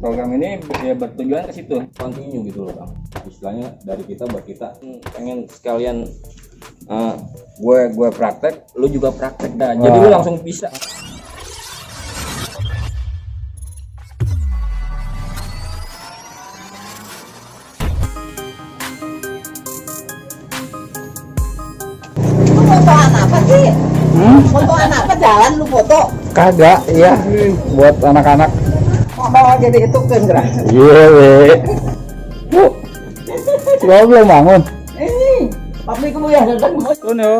Program ini ya bertujuan ke situ, continue gitu loh Bang. Istilahnya dari kita buat kita pengen sekalian gue praktek, lu juga praktek dah. Jadi lu langsung bisa. Fotoan apa sih? Fotoan apa jalan lu foto? Kagak, iya buat anak-anak. Oh jadi itu kan gerak. Iya, Bu. Lo belum bangun? Ini pabrik lu ya datang. Tuh.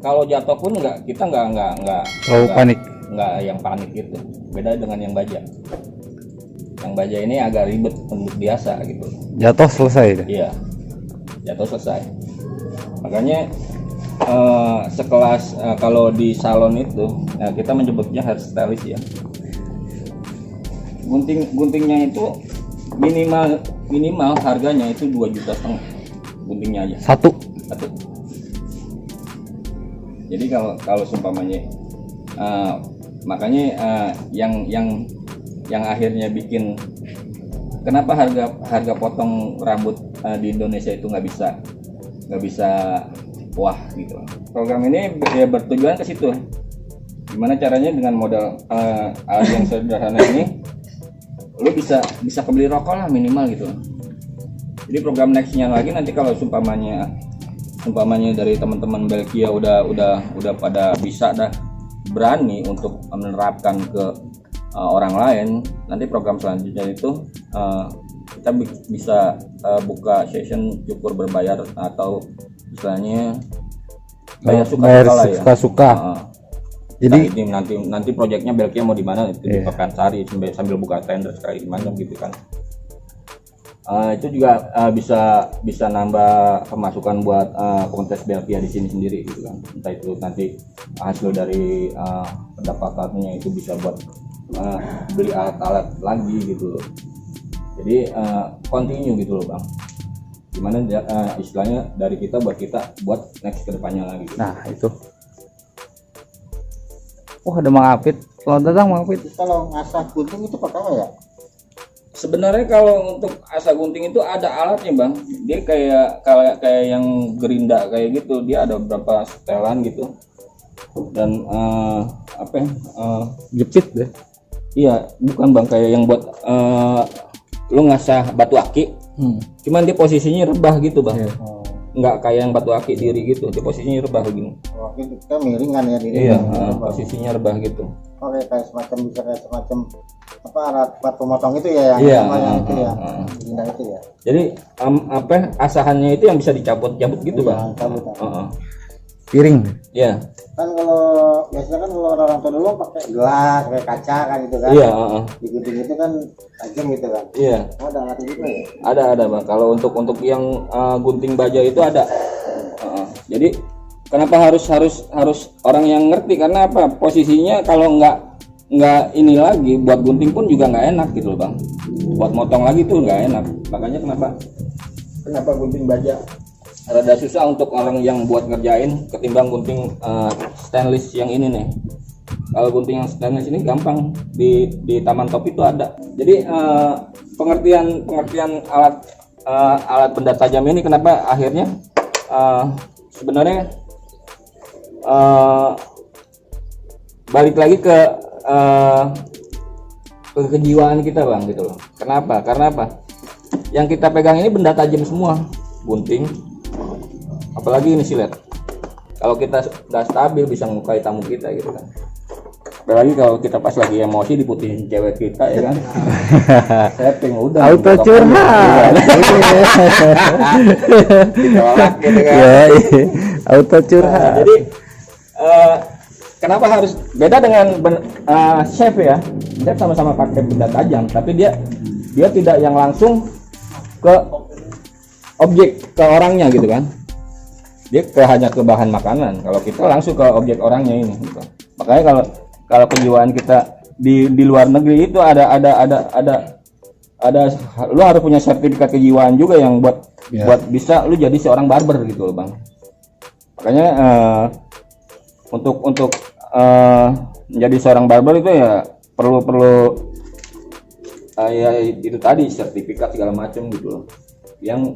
Kalau jatuh pun kita nggak Terlalu panik. nggak yang panik gitu. Beda dengan yang baja. Yang baja ini agak ribet untuk biasa gitu. Jatuh selesai. Iya, jatuh selesai. Makanya sekelas kalau di salon itu kita menyebutnya hairstylist ya. Guntingnya itu minimal harganya itu 2,5 juta guntingnya aja. Satu. Jadi kalau seumpamanya makanya yang akhirnya bikin kenapa harga potong rambut di Indonesia itu nggak bisa wah gitu. Program ini ya bertujuan ke situ. Gimana caranya dengan modal alat yang sederhana ini lu bisa kebeli rokok lah minimal gitu. Jadi program nextnya lagi nanti kalau seumpamanya dari teman-teman Belgia udah pada bisa dah berani untuk menerapkan ke orang lain, nanti program selanjutnya itu kita bisa buka session cukur berbayar atau istilahnya bayar suka-suka. Jadi nanti proyeknya Belgia mau di mana itu di Pekansari sambil buka tender sekali macam gitu kan. Itu juga bisa nambah pemasukan buat komunitas Belgia di sini sendiri gitu kan. Entah itu nanti hasil dari pendapatannya itu bisa buat beli alat-alat lagi gitu loh. Jadi continue gitu loh Bang. Gimana istilahnya dari kita buat next kedepannya lagi gitu. Nah itu. Oh ada Mang Apit. Kalau datang Mang Apit. Kalau ngasah gunting itu pakai apa ya? Sebenarnya kalau untuk asah gunting itu ada alatnya Bang. Dia kayak yang gerinda kayak gitu. Dia ada beberapa setelan gitu. Dan Jepit deh. Iya, bukan Bang kayak yang buat lu ngasah batu aki. Cuman dia posisinya rebah gitu Bang. Nggak kayak yang batu aki diri gitu. Dia posisinya rebah begini. Oh, itu kan miring kan ya diri. Iya, posisinya rebah gitu. Oke, kayak semacam apa alat batu motong itu ya yang itu ya. Indah itu ya. Jadi asahannya itu yang bisa dicabut-cabut gitu Bang. Piring. Iya. Kan kalau biasanya kan kalau orang tua dulu pakai gelas, pakai kaca kan gitu kan. Iya, Di gunting itu kan tajam gitu kan. Iya. Oh, ada alat itu ya? Ada Bang. Kalau untuk yang gunting baja itu ada. Jadi kenapa harus orang yang ngerti, karena apa? Posisinya kalau nggak ini lagi buat gunting pun juga nggak enak gitu loh Bang. Buat motong lagi tuh nggak enak. Makanya kenapa gunting baja rada susah untuk orang yang buat ngerjain ketimbang gunting stainless yang ini nih. Kalau gunting yang stainless ini gampang di Taman Top itu ada. Jadi pengertian alat benda tajam ini kenapa akhirnya sebenarnya balik lagi ke kejiwaan kita Bang gitu loh. Kenapa? Karena apa? Yang kita pegang ini benda tajam semua, gunting, apalagi ini silet. Kalau kita udah stabil bisa melukai tamu kita gitu kan. Apalagi kalau kita pas lagi emosi diputihin cewek kita ya kan. Setting udah. Auto curhat. Ditolak gitu kan. Iya. Auto curhat. Jadi kenapa harus beda dengan chef ya? Chef sama-sama pakai benda tajam, tapi dia tidak yang langsung ke objek, ke orangnya gitu kan. Dia hanya ke bahan makanan. Kalau kita langsung ke objek orangnya ini gitu. Makanya kalau kejiwaan kita di luar negeri itu ada lu harus punya sertifikat kejiwaan juga yang buat Ya. buat bisa lu jadi seorang barber gitu loh Bang. Makanya untuk menjadi seorang barber itu ya perlu ya itu tadi sertifikat segala macam gitu loh, yang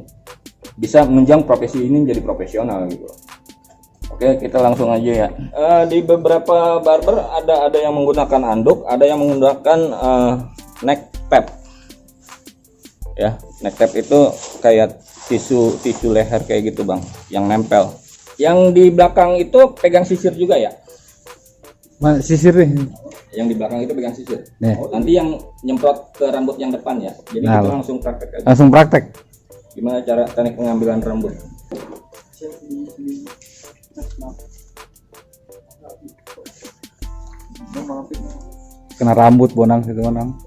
bisa menunjang profesi ini menjadi profesional gitu loh. Oke, kita langsung aja ya. Di beberapa barber ada yang menggunakan anduk, ada yang menggunakan neck pad. Ya, neck pad itu kayak tisu leher kayak gitu Bang, yang nempel. Yang di belakang itu pegang sisir juga ya? Mana sisir nih? Yang di belakang itu pegang sisir. Nih. Nanti yang nyemprot ke rambut yang depan ya. Jadi Nah, kita langsung praktek aja. Langsung praktek. Gimana cara teknik pengambilan rambut? Kena rambut bonang situ bonang.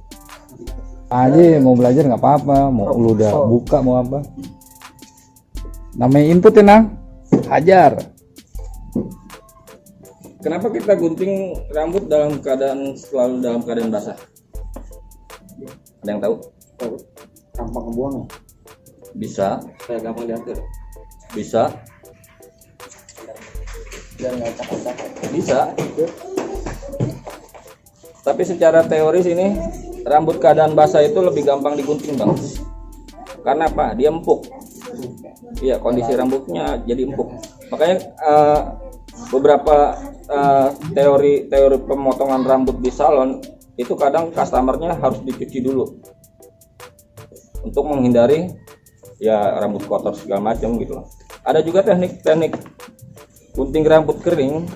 Aja mau belajar nggak apa-apa, mau lu udah buka mau apa. Namanya input ya Nang. Hajar. Kenapa kita gunting rambut selalu dalam keadaan basah? Ada yang tahu? gampang kebuang ya. Bisa, kayak gampang diatur. Bisa, Biar nggak acak-acak. bisa. Tapi secara teoris ini rambut keadaan basah itu lebih gampang digunting Bang. Karena apa? Dia empuk. Iya, kondisi rambutnya jadi empuk. Makanya beberapa teori pemotongan rambut di salon itu kadang customernya harus dicuci dulu untuk menghindari ya rambut kotor segala macam gitu loh. Ada juga teknik gunting rambut kering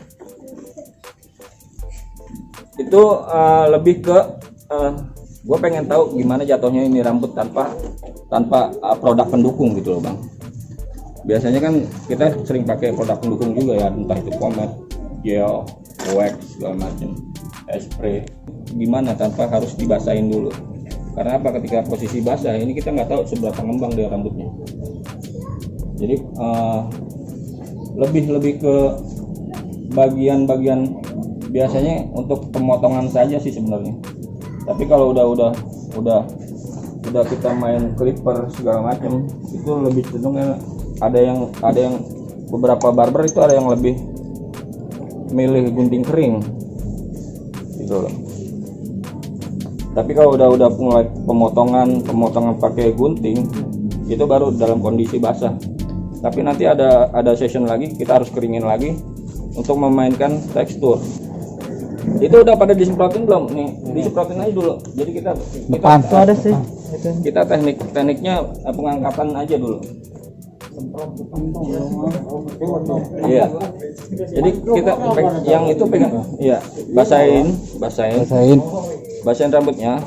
itu lebih ke gue pengen tahu gimana jatuhnya ini rambut tanpa produk pendukung gitu loh Bang. Biasanya kan kita sering pakai produk pendukung juga ya, entah itu pomade, gel, wax segala macam, spray. Gimana tanpa harus dibasahin dulu? Karena apa? Ketika posisi basah ini kita nggak tahu seberapa ngembang dia rambutnya. Jadi lebih ke bagian-bagian biasanya untuk pemotongan saja sih sebenarnya. Tapi kalau udah kita main clipper segala macam itu lebih cenderung ada yang beberapa barber itu ada yang lebih milih gunting kering gitu loh. Tapi kalau udah mulai pemotongan pakai gunting itu baru dalam kondisi basah. Tapi nanti ada session lagi kita harus keringin lagi untuk memainkan tekstur. Itu udah pada disemprotin belum nih? Disemprotin aja dulu. Jadi kita Depan tuh ada sih. kita tekniknya pengangkatan aja dulu. Iya. Jadi kita yang itu pegang, iya, basahin rambutnya.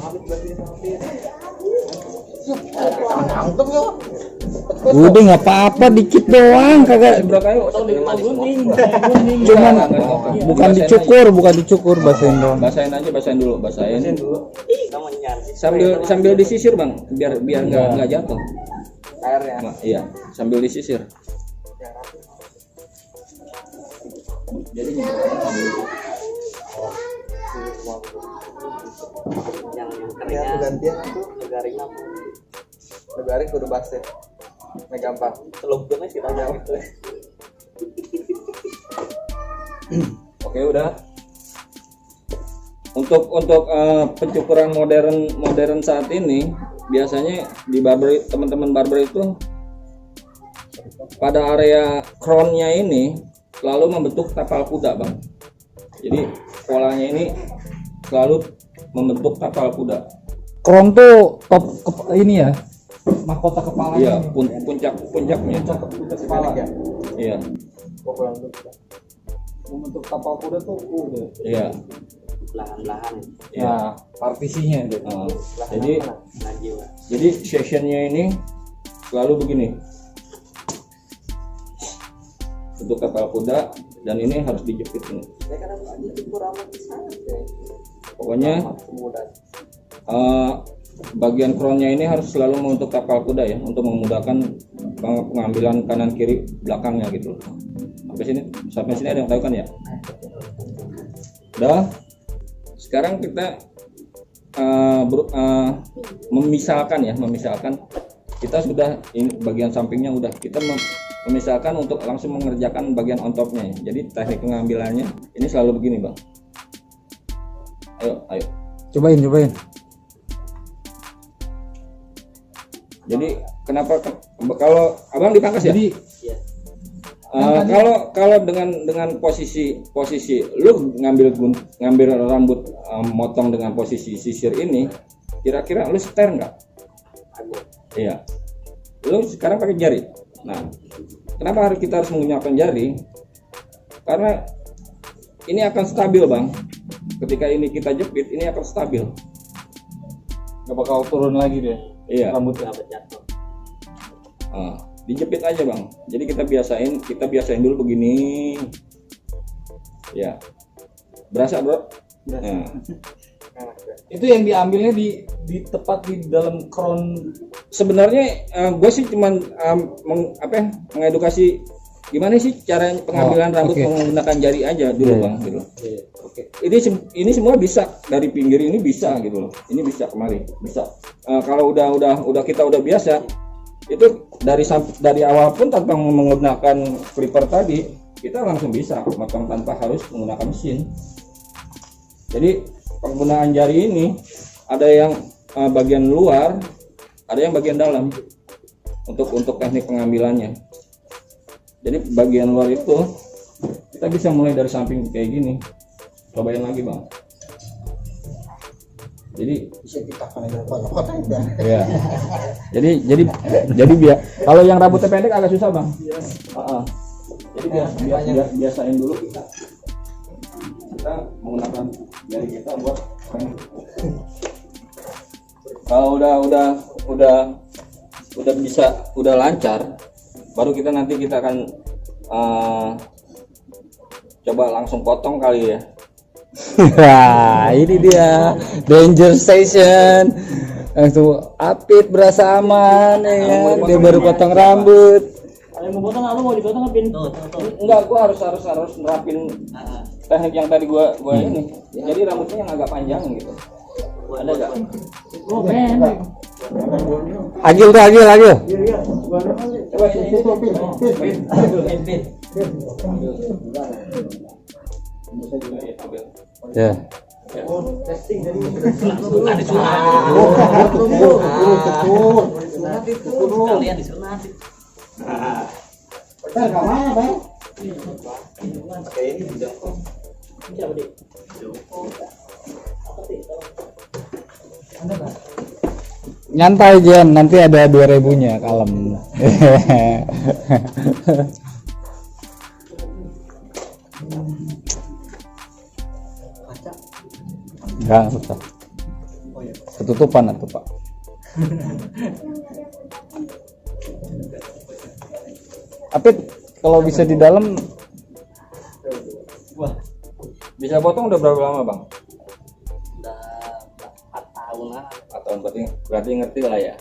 Udah nggak apa-apa, dikit doang, kagak. Cuman bukan dicukur, basahin doang. Basahin dulu. Sambil disisir Bang, biar nggak jatuh. Airnya. Iya, sambil disisir. Jadi Yang gantian itu negaring kudu basah. Nah, gampang. Selubungnya kita jauh itu. Oke, udah. Untuk pencukuran modern saat ini biasanya di teman-teman barber itu pada area crownnya ini selalu membentuk tapal kuda Bang. Jadi polanya ini selalu membentuk tapal kuda. Crown tuh top ini ya, mahkota kepala. Iya, puncaknya. Kepala ya. Iya. Membentuk tapal kuda tuh udah. Iya. Belahan-belahan. Iya. Partisinya gitu. Jadi sessionnya ini selalu begini. Untuk tapal kuda dan ini harus dijepit ini. Pokoknya bagian crownnya ini harus selalu membentuk tapal kuda ya, untuk memudahkan pengambilan kanan kiri belakangnya gitu. Sampai sini ada yang tahu kan ya? Udah. Sekarang kita memisalkan kita sudah ini bagian sampingnya udah kita memisalkan untuk langsung mengerjakan bagian on topnya ya. Jadi teknik pengambilannya ini selalu begini bang. Ayo. Cobain. Jadi kenapa kalau abang dipangkas ya? Jadi kalau dengan posisi lu ngambil rambut motong dengan posisi sisir ini, kira-kira lu seter nggak? Iya. Lu sekarang pakai jari. Nah, kenapa kita harus menggunakan jari? Karena ini akan stabil bang. Ketika ini kita jepit, ini akan stabil. nggak bakal turun lagi deh Iya. rambutnya. Dijepit aja bang. Jadi kita biasain dulu begini. Ya. Berasa bro? Nah. Itu yang diambilnya di tepat di dalam crown. Sebenarnya gue sih cuman mengedukasi gimana sih cara pengambilan rambut menggunakan jari aja dulu bang gitu. Ini semua bisa dari pinggir ini bisa gitu loh. Ini bisa kemari bisa. Kalau kita udah biasa itu dari awal pun tanpa menggunakan clipper tadi kita langsung bisa potong tanpa harus menggunakan mesin. Jadi penggunaan jari ini ada yang bagian luar, ada yang bagian dalam untuk teknik pengambilannya. Jadi bagian luar itu kita bisa mulai dari samping kayak gini. Cobain lagi bang. Jadi Bisa kita panen kota ya. ya. Jadi biar kalau yang rambutnya pendek agak susah bang. Jadi biasain dulu kita menggunakan jari kita buat kalau udah lancar, baru nanti kita akan coba langsung potong kali ya. Wah, ini dia danger station. Langsung Apit berasa aman ya kan? Dia baru potong rambut. Kalau mau potong mau dipotong apin? Enggak, gua harus nerapin teknik yang tadi gua ini. Jadi rambutnya yang agak panjang gitu. Ada enggak? Oh, pendek. Agil. Coba ini. Ya. Kalian disunat. Bentar, nggak mana, Bang? Siapa dik? Nyantai Jen, nanti ada 2000-nya kalem. Enggak, tetap. Ketutupan atau Pak. Apit kalau bisa di dalam Bisa potong udah berapa lama bang? Udah 4 tahun lah. 4 tahun berarti ngerti lah ya.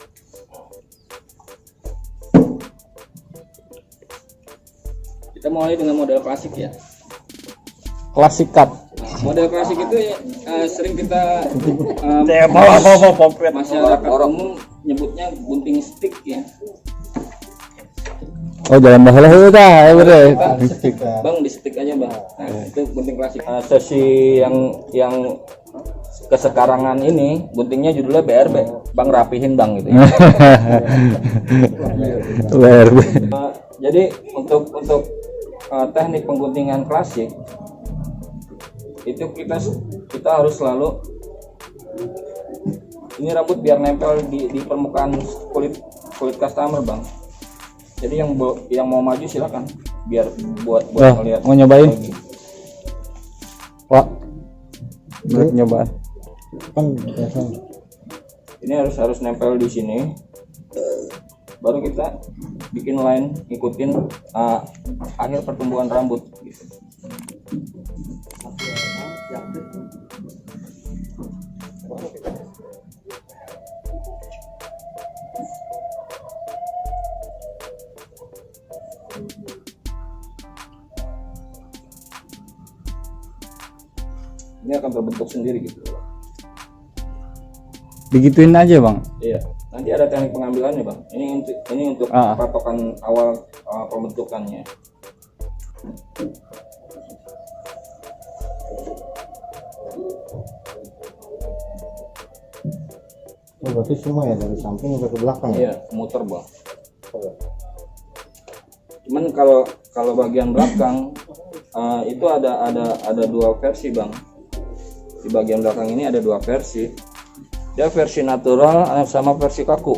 Kita mulai dengan model klasik ya. klasik cut. Model klasik itu sering kita masyarakat umum nyebutnya gunting stick ya. Oh, jangan bahasa itu dah, ya bener. Bang di stick aja bang. Nah, itu gunting klasik. Sesi yang kesekarangan ini guntingnya judulnya BRB. Bang rapihin bang gitu. Ya. BRB. Jadi untuk teknik pengguntingan klasik itu kita harus selalu ini rambut biar nempel di permukaan kulit customer bang. Jadi yang mau maju silakan biar buat melihat. Mau nyobain? Wah, nyoba. Ini harus nempel di sini. Baru kita bikin line ikutin akhir pertumbuhan rambut. Gitu. Ini akan terbentuk sendiri gitu. digituin aja bang. Iya. Nanti ada teknik pengambilannya bang. Ini untuk patokan awal pembentukannya. Oh, berarti semua ya dari samping sampai ke belakang ya? Iya, muter bang. Cuman kalau bagian belakang itu ada dua versi bang. Di bagian belakang ini ada dua versi. Dia versi natural sama versi kaku.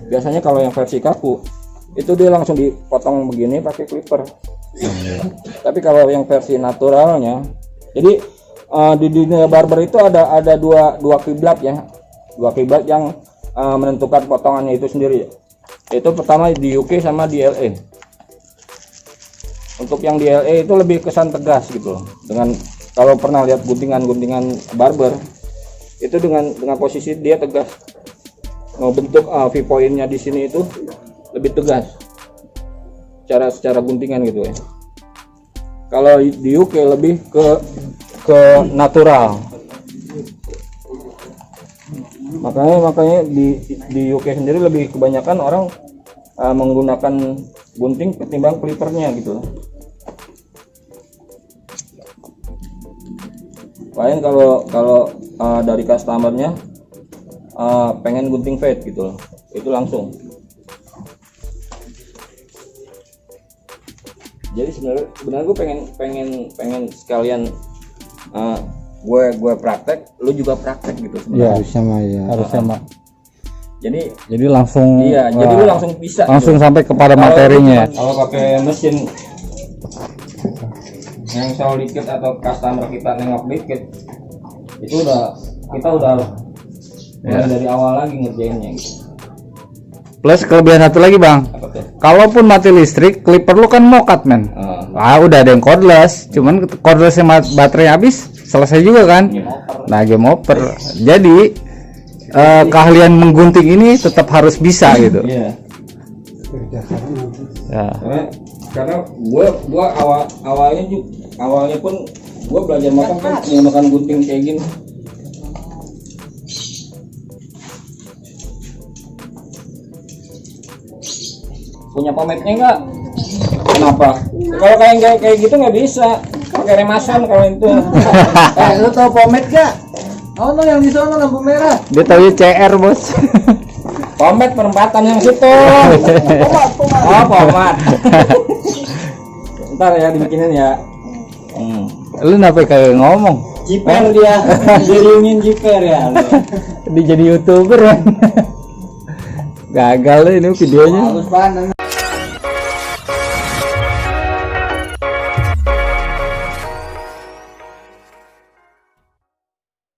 Biasanya kalau yang versi kaku itu dia langsung dipotong begini pakai clipper. Tapi kalau yang versi naturalnya, jadi di dunia barber itu ada dua kiblat ya. Dua kiblat yang menentukan potongannya itu sendiri. Itu pertama di UK sama di LA. Untuk yang di LA itu lebih kesan tegas gitu loh. Dengan kalau pernah lihat guntingan barber itu dengan posisi dia tegas. Bentuk V-point-nya di sini itu lebih tegas. Secara guntingan gitu ya. Kalau di UK lebih ke natural. Makanya di UK sendiri lebih kebanyakan orang menggunakan gunting ketimbang clippernya gitu. Lain kalau dari customernya pengen gunting fade gitu, itu langsung. Jadi sebenarnya gue pengen sekalian gue praktek, lu juga praktek gitu sebenarnya. Harusnya mah ya. Harusnya mah. Jadi langsung. iya, jadi lu langsung bisa. Langsung gitu. sampai kepada materinya. Kalau pakai mesin yang selalu dikit atau customer kita nengok dikit, itu kita udah mulai dari awal lagi ngerjainnya gitu. Plus kelebihan satu lagi bang, Apa tuh? kalaupun mati listrik, clipper lu kan mokat men. Udah ada yang cordless, cuman cordlessnya baterai habis, selesai juga kan. Nah game over. Jadi keahlian menggunting ini tetap harus bisa gitu. Iya. Ya. Karena gua awalnya pun gua belajar makan kan menggunakan gunting kayak gini. Punya pomade-nya enggak? Kenapa? Kalau kayak gitu nggak bisa. Pakai remasan kalau itu. Lu tau pomade gak? Oh no, yang di sana lampu merah. Dia tahu CR bos. Pomade perempatan yang situ. Oh, pomade. Ntar ya dibikinin ya. Lu kenapa kayak ngomong? Jiper dia. Diriungin jiper ya. Dia jadi YouTuber kan. Gagal ini videonya. Bagus banget.